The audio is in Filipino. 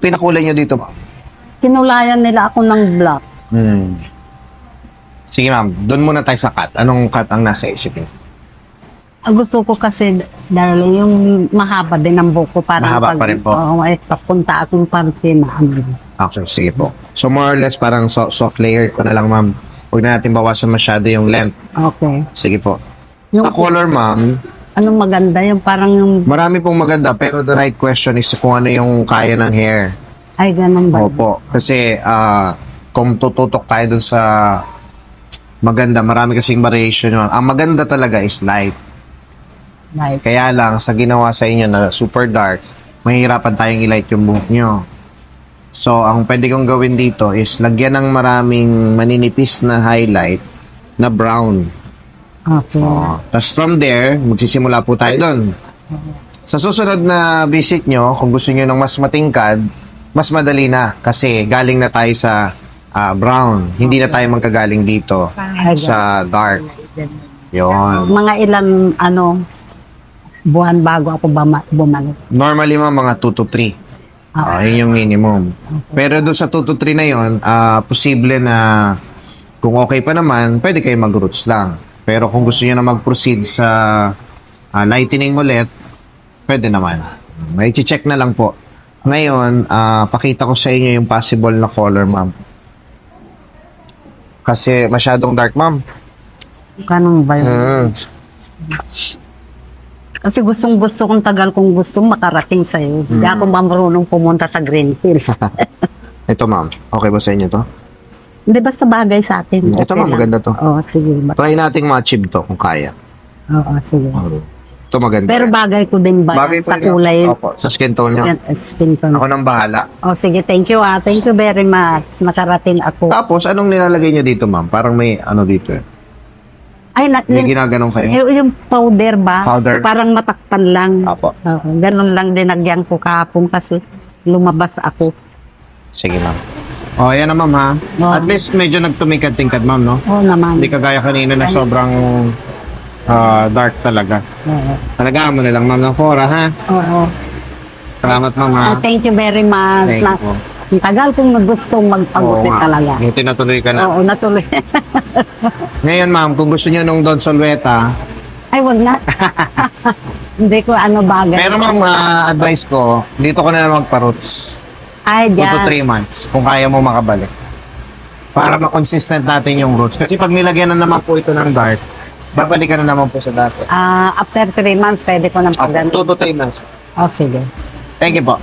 pinakulay nyo dito, ma'am? Kinulayan nila ako ng black. Sige, ma'am. Doon muna tayo sa cut. Anong cut ang nasa isip niyo? Gusto ko kasi, darling, yung mahaba din ang buko. Mahaba pa rin po. Oo, papunta akong party na. Okay, sige po. So, more or less, parang soft layer ko na lang, ma'am. Huwag na natin bawasan masyado yung length. Okay. Sige po. Yung Sa color, ma'am, anong maganda? Yung parang yung... marami pong maganda, pero the right question is kung ano yung kaya ng hair. Ay, ganun ba? Opo. Kasi, kung tututok tayo dun sa maganda, marami kasing variation yun. Ang maganda talaga is light. Like, Kaya lang, sa ginawa sa inyo na super dark, mahihirapan tayong i-light yung buhok nyo. So, ang pwede kong gawin dito is lagyan ng maraming maninipis na highlight na brown. okay. Tapos from there, magsisimula po tayo doon. Sa susunod na visit nyo, kung gusto nyo ng mas matingkad, mas madali na kasi galing na tayo sa brown. Hindi na tayo magkagaling dito sa dark. Yon. Mga ilan, buwan bago ako bumalik. Normally, mga 2 to 3. Yun yung minimum. Pero doon sa 2 to 3 na yun, posible na kung okay pa naman, pwede kayo mag-roots lang. Pero kung gusto nyo na mag-proceed sa lightening ulit, pwede naman. May check na lang po. Ngayon, pakita ko sa inyo yung possible na color, ma'am. Kasi masyadong dark, ma'am. Ganun ba yun? Kasi gustong-gusto kong tagal kong gusto makarating sa'yo. Hindi ako marunong pumunta sa Greenfield. Ito, ma'am. Okay ba sa inyo to? Hindi, basta bagay sa atin. Ito, ma'am. lang. Maganda to. Oo, sige. Try nating ma-achieve to kung kaya. Oo, sige. Ito maganda. Pero bagay ko din ba Bagay po sa niya. kulay? Opo, sa skin tone niya. Skin tone. Ako nang bahala. Oh, sige, thank you Thank you very much. Nakarating ako. Tapos, anong nilalagay niyo dito, ma'am? Parang may ano dito eh. Ay, May ginaganon kayo? yung powder ba? Powder. Parang matakpan lang. Apo. Oo, ganun lang dinagyan ko kahapon kasi lumabas ako. Sige, ma'am. O, yan na, ma'am, ha? Oo. At least medyo nagtumikad-tingkad, ma'am, no? Oo naman. Hindi kagaya kanina na sobrang dark talaga. Oo. Talagaan mo na lang, ma'am, ng fora, ha? Oo. Salamat, ma'am, ha? Thank you very much. Thank you. Ang tagal kong gustong magpaguti nga. talaga. Buti natuloy ka na. Oo, natuloy. Ngayon, ma'am, kung gusto niyo nung Don Solweta, Ay, wag na. Hindi ko bagay. pero ma'am, advice ko, dito ko na lang magpa-roots. Ay, 2 to dyan. 3 months, kung kaya mo makabalik. Para ma-consistent natin yung roots. Kasi pag nilagyan na naman po ito ng dark, babalik ka na naman po sa dati. After 3 months, pwede ko nang 2 pagano. to 3 months. Oh, sige. Thank you po.